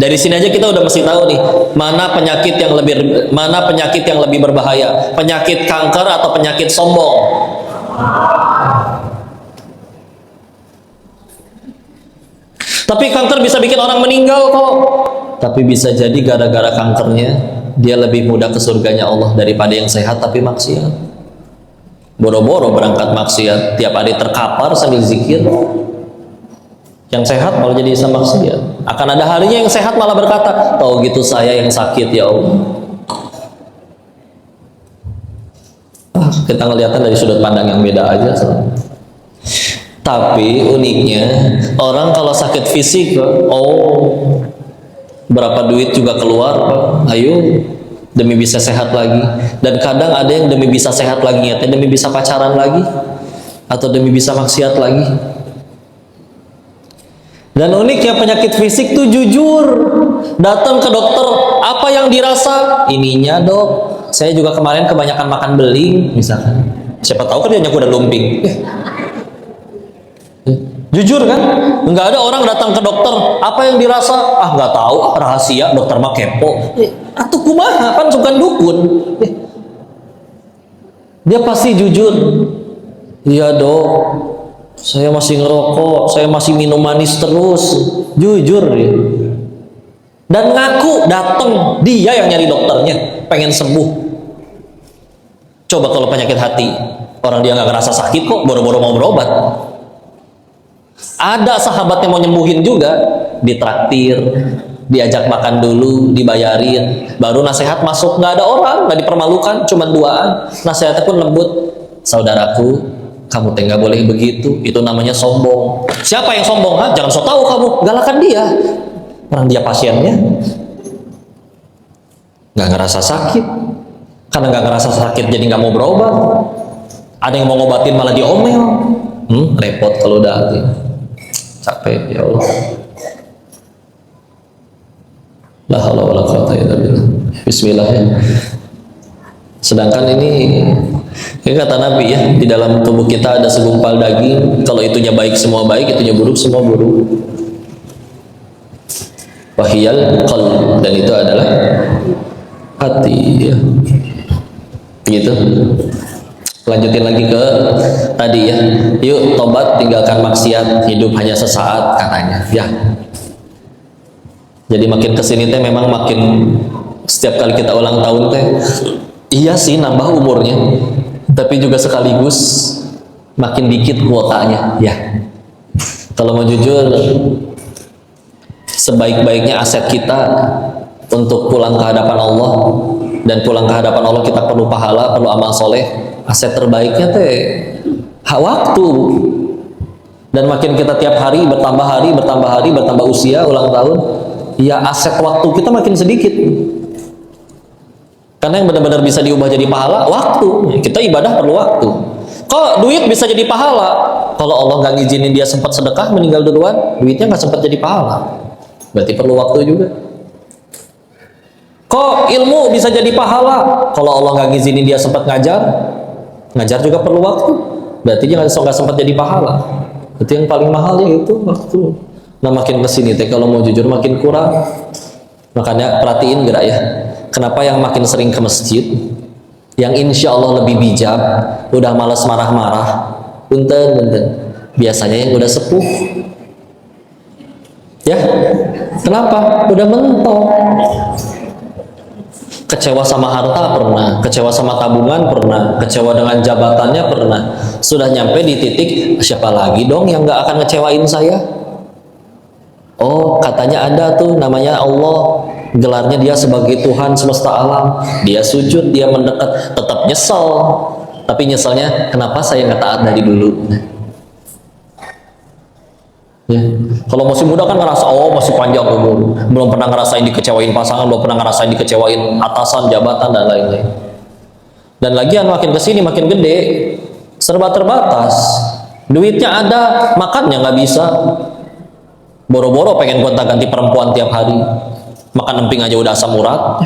Dari sini aja kita udah mesti tahu nih, mana penyakit yang lebih berbahaya, penyakit kanker atau penyakit sombong. Tapi kanker bisa bikin orang meninggal kok. Tapi bisa jadi gara-gara kankernya dia lebih mudah ke surganya Allah daripada yang sehat tapi maksiat. Boro-boro berangkat maksiat, tiap hari terkapar sambil zikir. Yang sehat malah jadi bisa maksiat. Akan ada harinya yang sehat malah berkata, tahu gitu saya yang sakit ya Allah. Kita ngeliatnya dari sudut pandang yang beda aja. Tapi uniknya orang kalau sakit fisik, berapa duit juga keluar, ayo demi bisa sehat lagi. Dan kadang ada yang demi bisa sehat lagi, demi bisa pacaran lagi, atau demi bisa maksiat lagi. Dan uniknya penyakit fisik tuh jujur, datang ke dokter, apa yang dirasa? Ininya dok, saya juga kemarin kebanyakan makan beling, misalkan. Siapa tahu kan dia udah lumping. Jujur kan? Nggak ada orang datang ke dokter, apa yang dirasa? Ah nggak tahu, rahasia, dokter mah kepo. Atau kumaha, kan sukan dukun. Dia pasti jujur. Iya dok, saya masih ngerokok, saya masih minum manis terus. Jujur dia. Dan ngaku datang, dia yang nyari dokternya, pengen sembuh. Coba kalau penyakit hati, orang dia nggak ngerasa sakit kok, boro-boro mau berobat. Ada sahabat yang mau nyembuhin juga, ditraktir, diajak makan dulu, dibayarin, baru nasihat masuk. Nggak ada orang, nggak dipermalukan, cuma duaan. Nasihatnya pun lembut. Saudaraku, kamu nggak boleh begitu, itu namanya sombong. Siapa yang sombong? Hah? Jangan so tahu kamu, galakan dia. Orang dia pasiennya nggak ngerasa sakit, karena nggak ngerasa sakit jadi nggak mau berobat. Ada yang mau ngobatin malah diomel. Repot kalau udah capek, ya Allah. La haula wala quwwata illa billah. Bismillah ya. Sedangkan ini kata Nabi ya, di dalam tubuh kita ada segumpal daging, kalau itunya baik semua baik, itunya buruk semua buruk. Wahiyal qalb, dan itu adalah hati ya. Gitu. Lanjutin lagi ke tadi ya, yuk tobat, tinggalkan maksiat, hidup hanya sesaat katanya ya. Jadi makin kesini teh memang makin, setiap kali kita ulang tahun teh iya sih nambah umurnya, tapi juga sekaligus makin dikit kuotanya ya. Kalau mau jujur, sebaik-baiknya aset kita untuk pulang ke hadapan Allah, dan pulang ke hadapan Allah kita perlu pahala, perlu amal soleh. Aset terbaiknya teh waktu. Dan makin kita tiap hari bertambah usia ulang tahun, ya aset waktu kita makin sedikit. Karena yang benar-benar bisa diubah jadi pahala waktu. Kita ibadah perlu waktu. Kok duit bisa jadi pahala? Kalau Allah nggak ngizinin dia sempat sedekah, meninggal duluan, duitnya nggak sempat jadi pahala. Berarti perlu waktu juga. Kok ilmu bisa jadi pahala? Kalau Allah nggak ngizinin dia sempat ngajar juga perlu waktu. Berarti dia nggak sempat jadi pahala. Itu yang paling mahal ya itu waktu. Nah makin kesini teh kalau mau jujur makin kurang. Makanya perhatiin gerak ya. Kenapa yang makin sering ke masjid, yang insya Allah lebih bijak, udah malas marah-marah, punten, biasanya yang udah sepuh. Ya, kenapa? Udah mentok. Kecewa sama harta pernah, kecewa sama tabungan pernah, kecewa dengan jabatannya pernah. Sudah nyampe di titik, siapa lagi dong yang gak akan ngecewain saya? Oh, katanya ada tuh namanya Allah, gelarnya dia sebagai Tuhan semesta alam. Dia sujud, dia mendekat, tetap nyesel. Tapi nyeselnya, kenapa saya nggak taat dari dulu? Ya. Kalau masih muda kan ngerasa, oh masih panjang umur, belum pernah ngerasain dikecewain pasangan, belum pernah ngerasain dikecewain atasan, jabatan, dan lain-lain. Dan lagian makin kesini makin gede, serba terbatas. Duitnya ada, makannya nggak bisa. Boro-boro pengen gonta-ganti perempuan tiap hari, makan emping aja udah asam urat.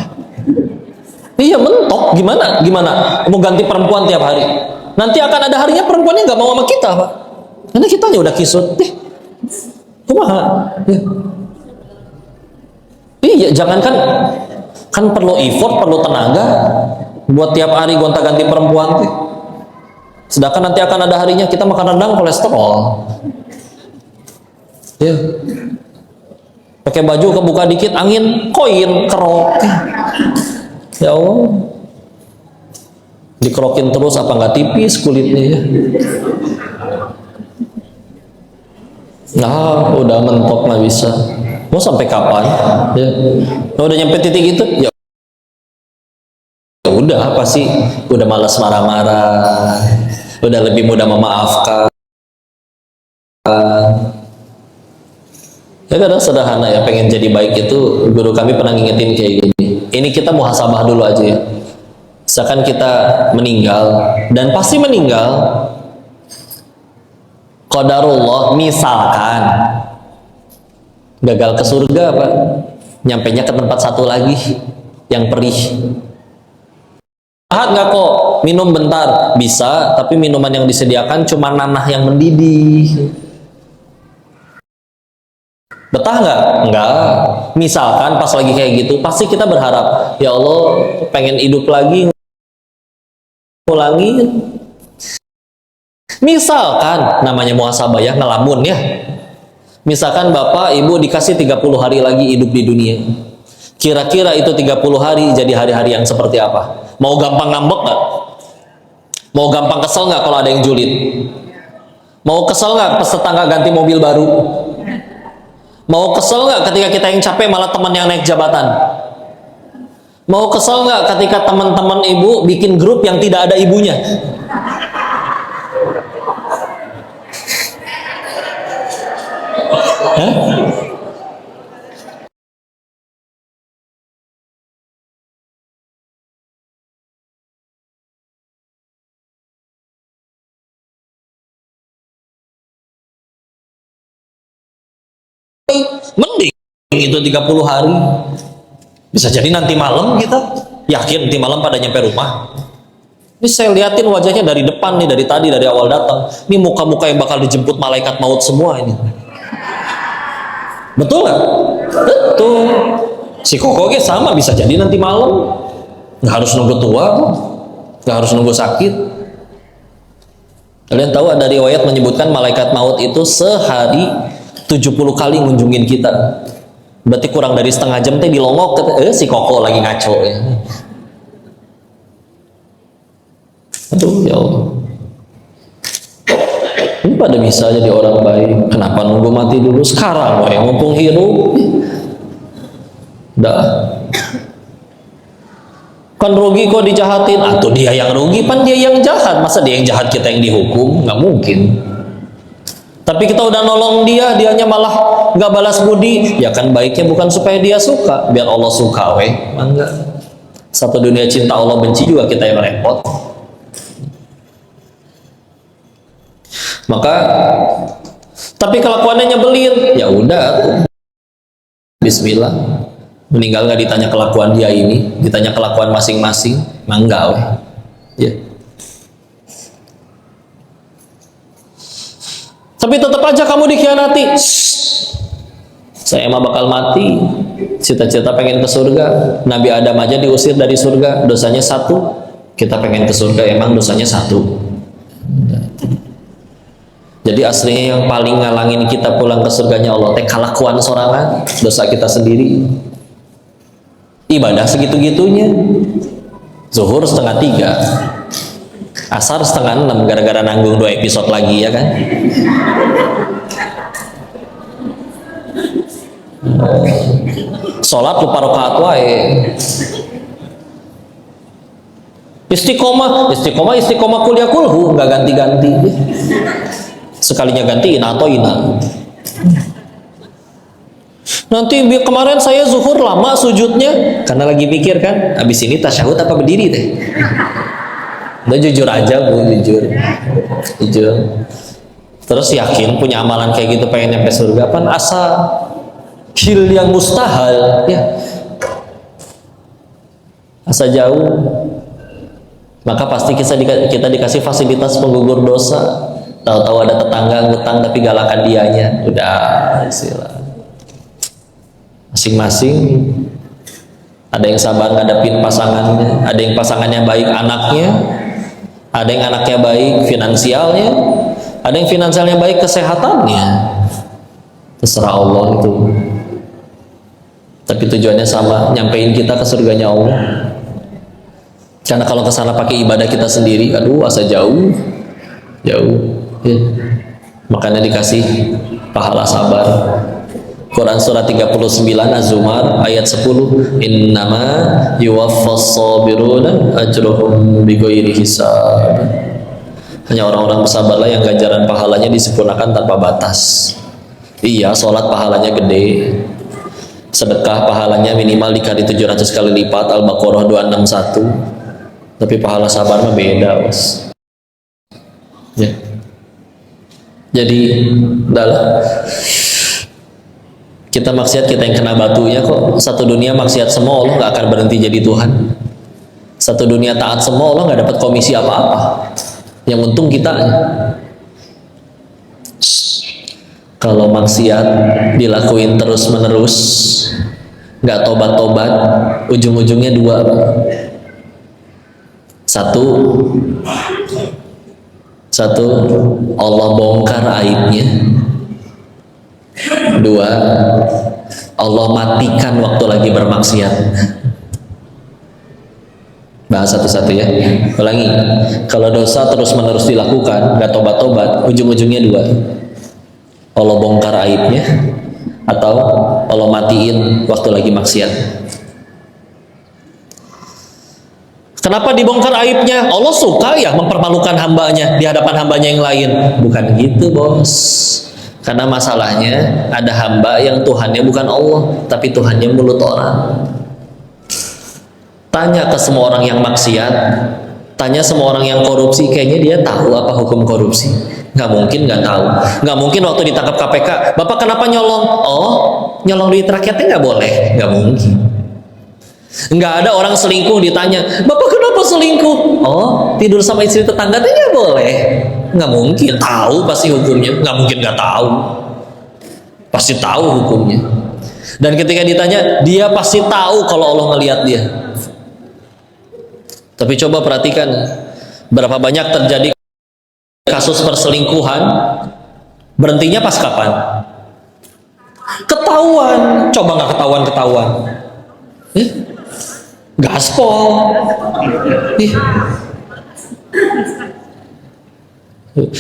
Iya mentok, gimana mau ganti perempuan tiap hari? Nanti akan ada harinya perempuannya nggak mau sama kita, Pak, karena kitanya udah kisut. Kumaha ya. Iya, jangankan kan perlu effort, perlu tenaga buat tiap hari gonta-ganti perempuan tuh. Sedangkan nanti akan ada harinya kita makan rendang kolesterol. Ya. Pakai baju kebuka dikit angin, koin, kerok. Ya Allah. Dikerokin terus apa nggak tipis kulitnya ya? Nah, udah mentok nggak bisa. Mau sampai kapan? Ya. Kalau udah nyampe titik itu, ya udah pasti udah malas marah-marah, udah lebih mudah memaafkan. Ya kadang sederhana ya, pengen jadi baik itu guru kami pernah ngingetin kayak gini. Ini kita muhasabah dulu aja ya. Misalkan kita meninggal dan pasti meninggal. Qadarullah misalkan gagal ke surga apa? Nyampainya ke tempat satu lagi yang perih. Jahat nggak kok minum bentar bisa, tapi minuman yang disediakan cuma nanah yang mendidih. Betah nggak? Nggak. Misalkan pas lagi kayak gitu, pasti kita berharap, ya Allah pengen hidup lagi, ulangi. Misalkan namanya muhasabah ya, ngelamun ya. Misalkan bapak ibu dikasih 30 hari lagi hidup di dunia. Kira-kira itu 30 hari jadi hari-hari yang seperti apa? Mau gampang ngambek nggak? Mau gampang kesel nggak kalau ada yang julid? Mau kesel nggak pas tetangga ganti mobil baru? Mau kesel nggak ketika kita yang capek malah teman yang naik jabatan? Mau kesel nggak ketika teman-teman ibu bikin grup yang tidak ada ibunya? Hah? Mending itu 30 hari. Bisa jadi nanti malam kita yakin nanti malam pada nyampe rumah. Ini saya liatin wajahnya dari depan nih, dari tadi, dari awal datang. Ini muka-muka yang bakal dijemput malaikat maut semua ini. Betul nggak? Betul. Si Koko sama bisa jadi nanti malam. Nggak harus nunggu tua, nggak harus nunggu sakit. Kalian tahu ada riwayat menyebutkan malaikat maut itu sehari 70 kali ngunjungin kita. Berarti kurang dari setengah jam teh dilongok si Koko lagi ngaco ya. Aduh ya Allah. Ini pada bisa jadi orang baik. Kenapa nunggu mati dulu sekarang? Yang mumpung hidup. Dah. Kan rugi kok dijahatin. Atau dia yang rugi, pan dia yang jahat. Masa dia yang jahat kita yang dihukum? Nggak mungkin. Tapi kita udah nolong dia, dianya malah nggak balas budi. Ya kan baiknya bukan supaya dia suka, biar Allah suka weh. Enggak. Satu dunia cinta Allah benci juga kita yang repot. Maka tapi kelakuannya nyebelin, ya udah bismillah. Meninggal nggak ditanya kelakuan dia ini, ditanya kelakuan masing-masing, enggak weh. Ya. Tapi tetap aja kamu dikhianati. Saya emang bakal mati. Cita-cita pengen ke surga. Nabi Adam aja diusir dari surga, dosanya 1. Kita pengen ke surga, emang dosanya 1. Jadi aslinya yang paling ngalangin kita pulang ke surganya Allah teh kelakuan sorangan, dosa kita sendiri. Ibadah segitu-gitunya. Zuhur 2:30, asar 5:30 gara-gara nanggung 2 episode lagi ya kan. Sholat lupa rakaat wae. Istiqomah kuliah kulhu nggak ganti-ganti. Sekalinya ganti ina atau ina. Nanti kemarin saya zuhur lama sujudnya karena lagi mikir kan, abis ini tasyahud apa berdiri deh. Udah jujur aja bu, jujur. Terus yakin punya amalan kayak gitu pengen nyampe surga, pan asa hil yang mustahil ya, asa jauh. Maka pasti kita dikasih fasilitas penggugur dosa. Tahu-tahu ada tetangga ngutang tapi galakan dianya, udah istilah. masing-masing. Ada yang sabar ngadepin pasangannya, ada yang pasangannya baik anaknya, ada yang anaknya baik finansialnya, ada yang finansialnya baik kesehatannya. Terserah Allah itu. Tapi tujuannya sama, nyampein kita ke surganya Allah. Karena kalau kesana pakai ibadah kita sendiri, aduh asa jauh ya. Makanya dikasih pahala sabar. Quran surat 39 Az-Zumar ayat 10, innama yuwaffas sabiruna ajruhum bighairi hisab. Hanya orang-orang bersabarlah yang ganjaran pahalanya disempurnakan tanpa batas. Iya, sholat pahalanya gede, sedekah pahalanya minimal dikali 700 kali lipat, Al-Baqarah 261. Tapi pahala sabar mah beda, bos. Ya. Jadi adalah kita maksiat, kita yang kena batunya kok. Satu dunia maksiat semua, Allah nggak akan berhenti jadi Tuhan. Satu dunia taat semua, Allah nggak dapat komisi apa-apa. Yang untung kita. Kalau maksiat dilakuin terus-menerus, nggak tobat-tobat, ujung-ujungnya dua. Satu, Allah bongkar aibnya. Dua, Allah matikan waktu lagi bermaksiat. Bahas satu-satu ya. Ulangi, kalau dosa terus-menerus dilakukan, nggak tobat-tobat, ujung-ujungnya dua. Allah bongkar aibnya, atau Allah matiin waktu lagi maksiat. Kenapa dibongkar aibnya? Allah suka ya mempermalukan hambanya di hadapan hambanya yang lain. Bukan gitu, bos. Karena masalahnya ada hamba yang Tuhannya bukan Allah, tapi Tuhannya mulut orang. Tanya ke semua orang yang maksiat, tanya semua orang yang korupsi, kayaknya dia tahu apa hukum korupsi. Nggak mungkin nggak tahu. Nggak mungkin waktu ditangkap KPK, Bapak kenapa nyolong? Oh, nyolong duit rakyatnya nggak boleh. Nggak mungkin. Nggak ada orang selingkuh ditanya, Bapak kenapa selingkuh? Oh, tidur sama istri tetangga itu nggak boleh. Nggak mungkin. Tahu pasti hukumnya. Nggak mungkin nggak tahu. Pasti tahu hukumnya. Dan ketika ditanya, dia pasti tahu kalau Allah ngelihat dia. Tapi coba perhatikan, berapa banyak terjadi kasus perselingkuhan, berhentinya pas kapan? Ketahuan. Coba nggak ketahuan. Gaspol.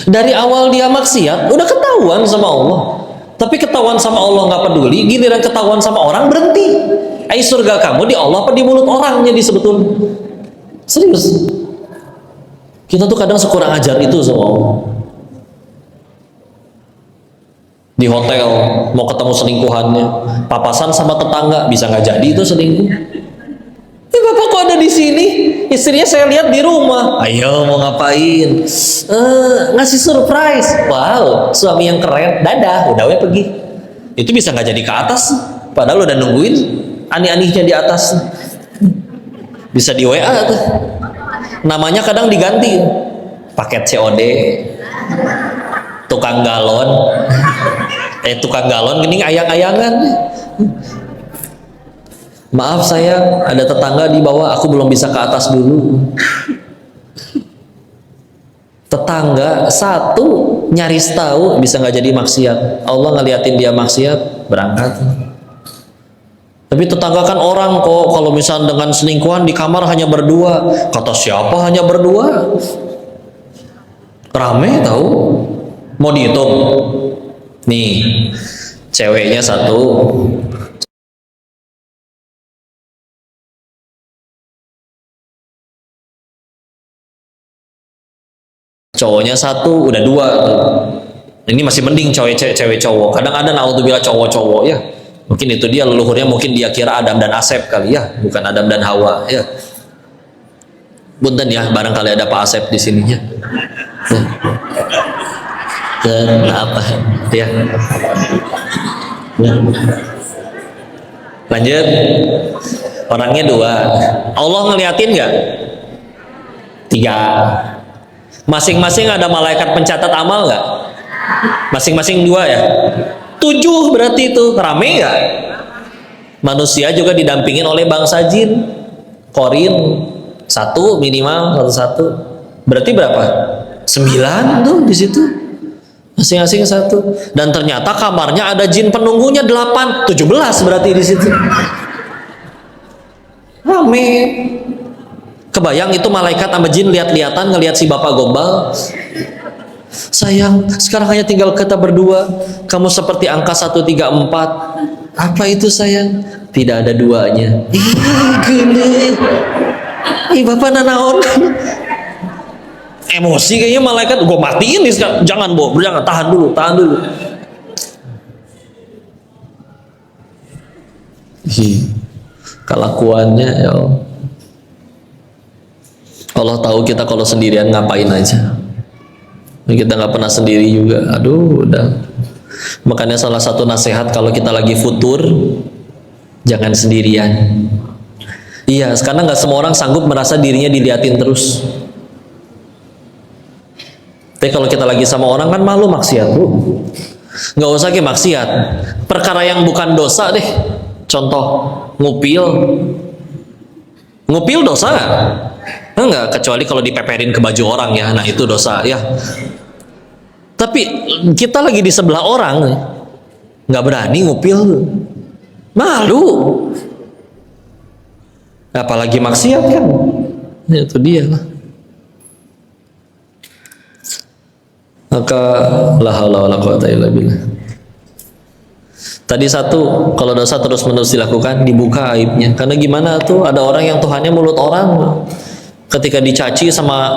Dari awal dia maksiat udah ketahuan sama Allah, tapi ketahuan sama Allah nggak peduli, giliran ketahuan sama orang berhenti. Surga kamu di Allah apa di mulut orangnya disebetulnya? Serius, kita tuh kadang sekurang ajar itu sama Allah. Di hotel mau ketemu selingkuhannya, papasan sama tetangga, bisa nggak jadi itu selingkuh. Bapak kok ada di sini? Istrinya saya lihat di rumah. Ayo mau ngapain? Ngasih surprise. Wow, suami yang keren. Dadah, udah we pergi. Itu bisa nggak jadi ke atas? Padahal udah nungguin aneh-anehnya di atas. Bisa di WA tuh. Namanya kadang diganti. Paket COD. Tukang galon. Tukang galon gini ayang-ayangan. Maaf sayang, ada tetangga di bawah, aku belum bisa ke atas dulu. Tetangga satu nyaris tahu bisa nggak jadi maksiat. Allah ngeliatin dia maksiat, berangkat. Tapi tetangga kan orang kok, kalau misalnya dengan selingkuhan di kamar hanya berdua. Kata siapa hanya berdua? Rame tahu. Mau dihitung? Nih, ceweknya satu. Cowoknya satu, udah dua tuh. Ini masih mending cewek cowok. Kadang ada naudzubillah cowok-cowok ya. Mungkin itu dia leluhurnya, mungkin dia kira Adam dan Asep kali ya, bukan Adam dan Hawa ya. Punten ya, barangkali ada Pak Asep di sininya. Apa ya? Lanjut. Orangnya dua. Allah ngeliatin nggak? Tiga. Masing-masing ada malaikat pencatat amal nggak? Masing-masing dua ya? 7 berarti itu. Rame nggak? Manusia juga didampingin oleh bangsa jin. Korin satu minimal satu. Berarti berapa? 9 tuh di situ. Masing-masing satu. Dan ternyata kamarnya ada jin penunggunya 8, 17 berarti di situ. Rame. Kebayang itu malaikat sama jin lihat-lihatan ngelihat si bapak gombal. Sayang, sekarang hanya tinggal kita berdua. Kamu seperti angka 134. Apa itu sayang? Tidak ada duanya. Bapak nanaon. Emosi kayaknya malaikat. Gue matiin nih sekarang. Jangan Bo, jangan, tahan dulu. Kelakuannya ya Allah tahu kita kalau sendirian ngapain aja. Kita nggak pernah sendiri juga. Aduh, udah. Makanya salah satu nasihat kalau kita lagi futur, jangan sendirian. Iya, karena nggak semua orang sanggup merasa dirinya diliatin terus. Tapi kalau kita lagi sama orang kan malu maksiat, Bu. Nggak usah ke maksiat. Perkara yang bukan dosa deh. Contoh, ngupil. Ngupil dosa nggak? Enggak, kecuali kalau dipeperin ke baju orang ya. Nah, itu dosa ya. Tapi kita lagi di sebelah orang, nggak berani ngupil. Malu. Apalagi maksiat kan. Itu dia lah. Maka la haula wala quwata illa billah. Tadi satu, kalau dosa terus-menerus dilakukan, dibuka aibnya. Karena gimana tuh, ada orang yang Tuhannya mulut orang. Ketika dicaci sama,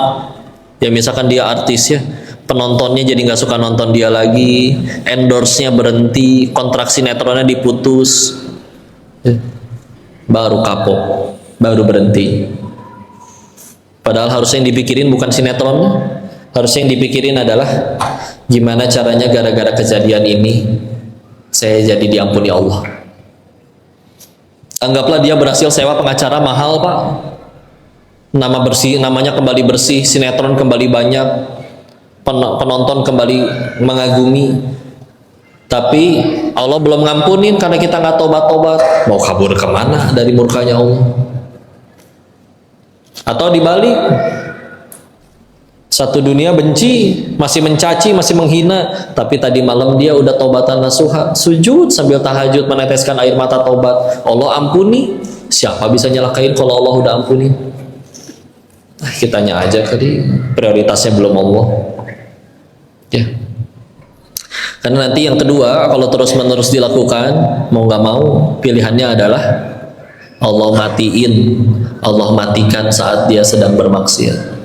ya misalkan dia artis ya, penontonnya jadi nggak suka nonton dia lagi, endorse-nya berhenti, kontrak sinetronnya diputus, baru kapok, baru berhenti. Padahal harusnya yang dipikirin bukan sinetronnya. Harusnya yang dipikirin adalah gimana caranya gara-gara kejadian ini saya jadi diampuni Allah. Anggaplah dia berhasil sewa pengacara mahal, Pak. Namanya kembali bersih, sinetron kembali banyak, penonton kembali mengagumi. Tapi Allah belum ngampunin karena kita nggak tobat-tobat. Mau kabur kemana dari murkanya Allah? Atau dibalik, satu dunia benci, masih mencaci, masih menghina, tapi tadi malam dia udah tobatan nasuha, sujud sambil tahajud meneteskan air mata tobat, Allah ampuni. Siapa bisa nyalakain kalau Allah udah ampuni? Kitanya aja tadi prioritasnya belum Allah ya. Karena nanti yang kedua, kalau terus menerus dilakukan, mau nggak mau pilihannya adalah Allah matiin, Allah matikan saat dia sedang bermaksiat.